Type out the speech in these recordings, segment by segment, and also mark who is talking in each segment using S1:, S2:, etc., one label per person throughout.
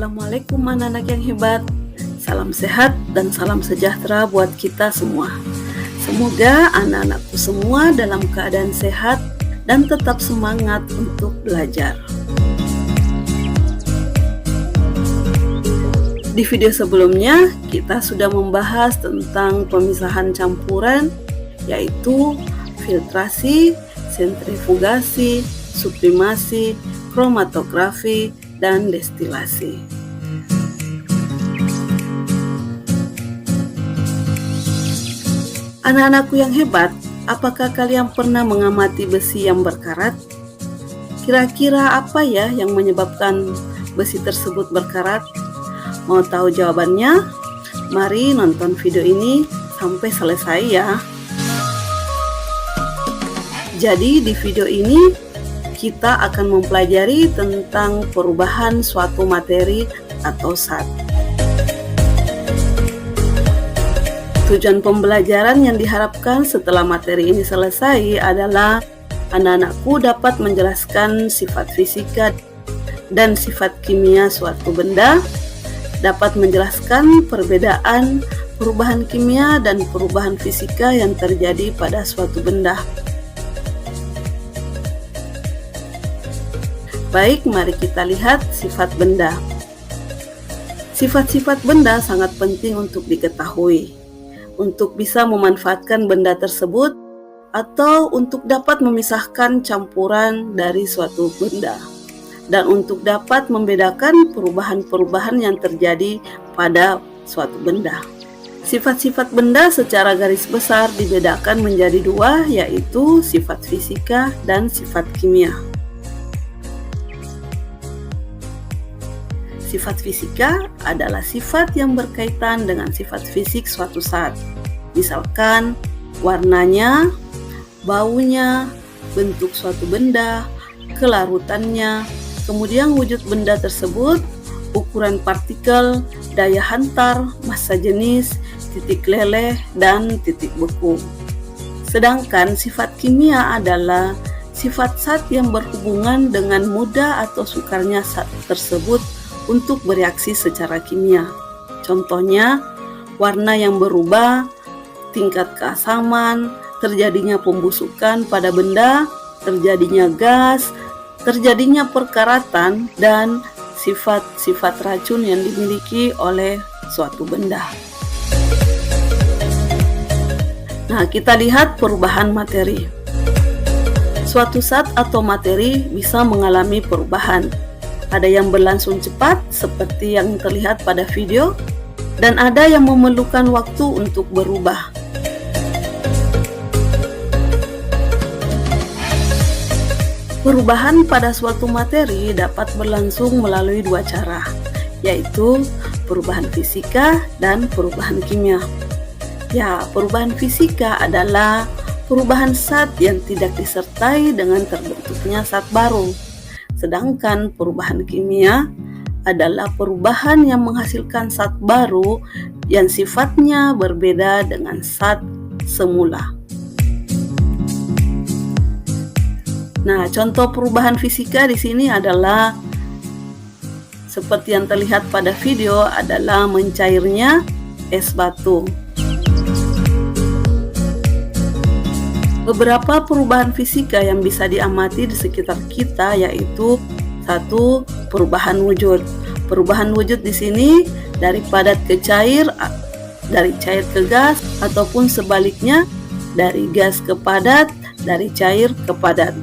S1: Assalamualaikum anak-anak yang hebat. Salam sehat dan salam sejahtera buat kita semua. Semoga anak-anakku semua dalam keadaan sehat dan tetap semangat untuk belajar. Di video sebelumnya, kita sudah membahas tentang pemisahan campuran, yaitu filtrasi, sentrifugasi, sublimasi, kromatografi, dan destilasi. Anak-anakku yang hebat, apakah kalian pernah mengamati besi yang berkarat? Kira-kira apa ya yang menyebabkan besi tersebut berkarat? Mau tahu jawabannya? Mari nonton video ini sampai selesai ya. Jadi di video ini kita akan mempelajari tentang perubahan suatu materi atau zat. Tujuan pembelajaran yang diharapkan setelah materi ini selesai adalah anak-anakku dapat menjelaskan sifat fisika dan sifat kimia suatu benda, dapat menjelaskan perbedaan perubahan kimia dan perubahan fisika yang terjadi pada suatu benda. Baik, mari kita lihat sifat benda. Sifat-sifat benda sangat penting untuk diketahui, untuk bisa memanfaatkan benda tersebut, atau untuk dapat memisahkan campuran dari suatu benda, dan untuk dapat membedakan perubahan-perubahan yang terjadi pada suatu benda. Sifat-sifat benda secara garis besar dibedakan menjadi dua, yaitu sifat fisika dan sifat kimia. Sifat fisika adalah sifat yang berkaitan dengan sifat fisik suatu zat. Misalkan warnanya, baunya, bentuk suatu benda, kelarutannya, kemudian wujud benda tersebut, ukuran partikel, daya hantar, massa jenis, titik leleh, dan titik beku. Sedangkan sifat kimia adalah sifat zat yang berhubungan dengan mudah atau sukarnya zat tersebut untuk bereaksi secara kimia. Contohnya, warna yang berubah, tingkat keasaman, terjadinya pembusukan pada benda, terjadinya gas, terjadinya perkaratan, dan sifat-sifat racun yang dimiliki oleh suatu benda. Nah, kita lihat perubahan materi. Suatu zat atau materi bisa mengalami perubahan. Ada yang berlangsung cepat seperti yang terlihat pada video, dan ada yang memerlukan waktu untuk berubah. Perubahan pada suatu materi dapat berlangsung melalui dua cara, yaitu perubahan fisika dan perubahan kimia. Ya, perubahan fisika adalah perubahan zat yang tidak disertai dengan terbentuknya zat baru. Sedangkan perubahan kimia adalah perubahan yang menghasilkan zat baru yang sifatnya berbeda dengan zat semula. Nah, contoh perubahan fisika di sini adalah seperti yang terlihat pada video adalah mencairnya es batu. Beberapa perubahan fisika yang bisa diamati di sekitar kita yaitu satu, perubahan wujud. Perubahan wujud di sini dari padat ke cair, dari cair ke gas, ataupun sebaliknya dari gas ke padat, dari cair ke padat.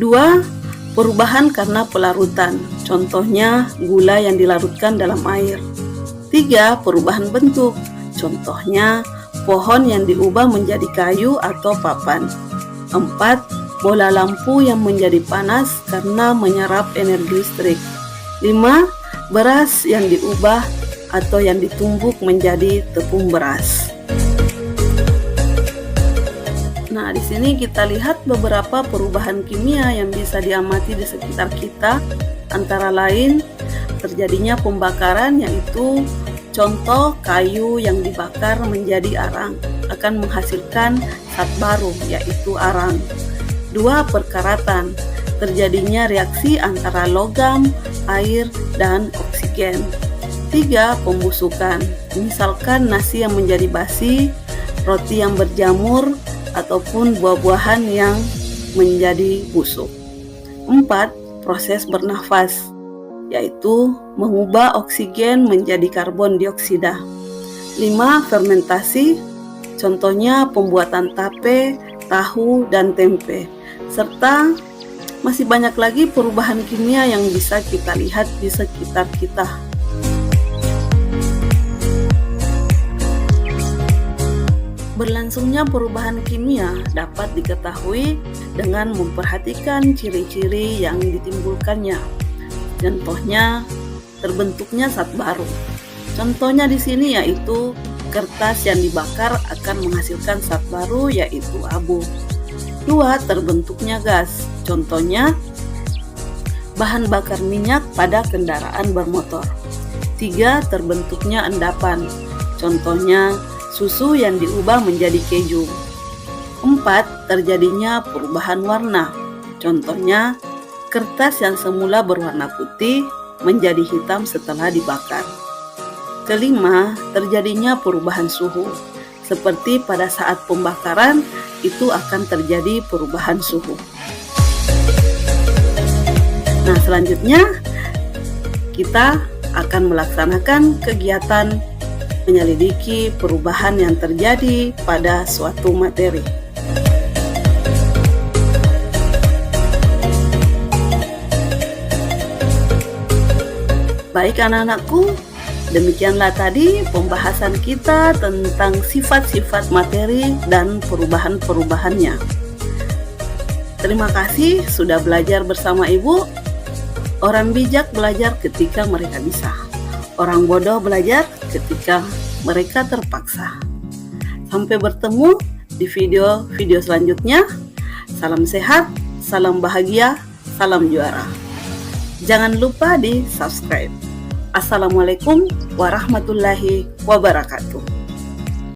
S1: Dua, perubahan karena pelarutan. Contohnya gula yang dilarutkan dalam air. Tiga, perubahan bentuk. Contohnya pohon yang diubah menjadi kayu atau papan. 4. Bola lampu yang menjadi panas karena menyerap energi listrik. 5. Beras yang diubah atau yang ditumbuk menjadi tepung beras. Nah, di sini kita lihat beberapa perubahan kimia yang bisa diamati di sekitar kita, antara lain terjadinya pembakaran, yaitu contoh kayu yang dibakar menjadi arang akan menghasilkan zat baru, yaitu arang. 2. Perkaratan. terjadinya reaksi antara logam, air, dan oksigen. 3. Pembusukan, misalkan nasi yang menjadi basi, roti yang berjamur, ataupun buah-buahan yang menjadi busuk. 4. Proses bernafas, yaitu mengubah oksigen menjadi karbon dioksida. 5. Fermentasi, contohnya pembuatan tape, tahu, dan tempe, serta masih banyak lagi perubahan kimia yang bisa kita lihat di sekitar kita. Berlangsungnya perubahan kimia dapat diketahui dengan memperhatikan ciri-ciri yang ditimbulkannya. Contohnya, terbentuknya zat baru. Contohnya di sini yaitu kertas yang dibakar akan menghasilkan zat baru yaitu abu. 2. Terbentuknya gas. Contohnya, bahan bakar minyak pada kendaraan bermotor. 3. Terbentuknya endapan. Contohnya, susu yang diubah menjadi keju. 4. Terjadinya perubahan warna. Contohnya, kertas yang semula berwarna putih menjadi hitam setelah dibakar. 5. Terjadinya perubahan suhu. Seperti pada saat pembakaran, itu akan terjadi perubahan suhu. Nah, selanjutnya kita akan melaksanakan kegiatan menyelidiki perubahan yang terjadi pada suatu materi. Baik anak-anakku, demikianlah tadi pembahasan kita tentang sifat-sifat materi dan perubahan-perubahannya. Terima kasih sudah belajar bersama Ibu. Orang bijak belajar ketika mereka bisa. Orang bodoh belajar ketika mereka terpaksa. Sampai bertemu di video-video selanjutnya. Salam sehat, salam bahagia, salam juara. Jangan lupa di subscribe. Assalamualaikum warahmatullahi wabarakatuh.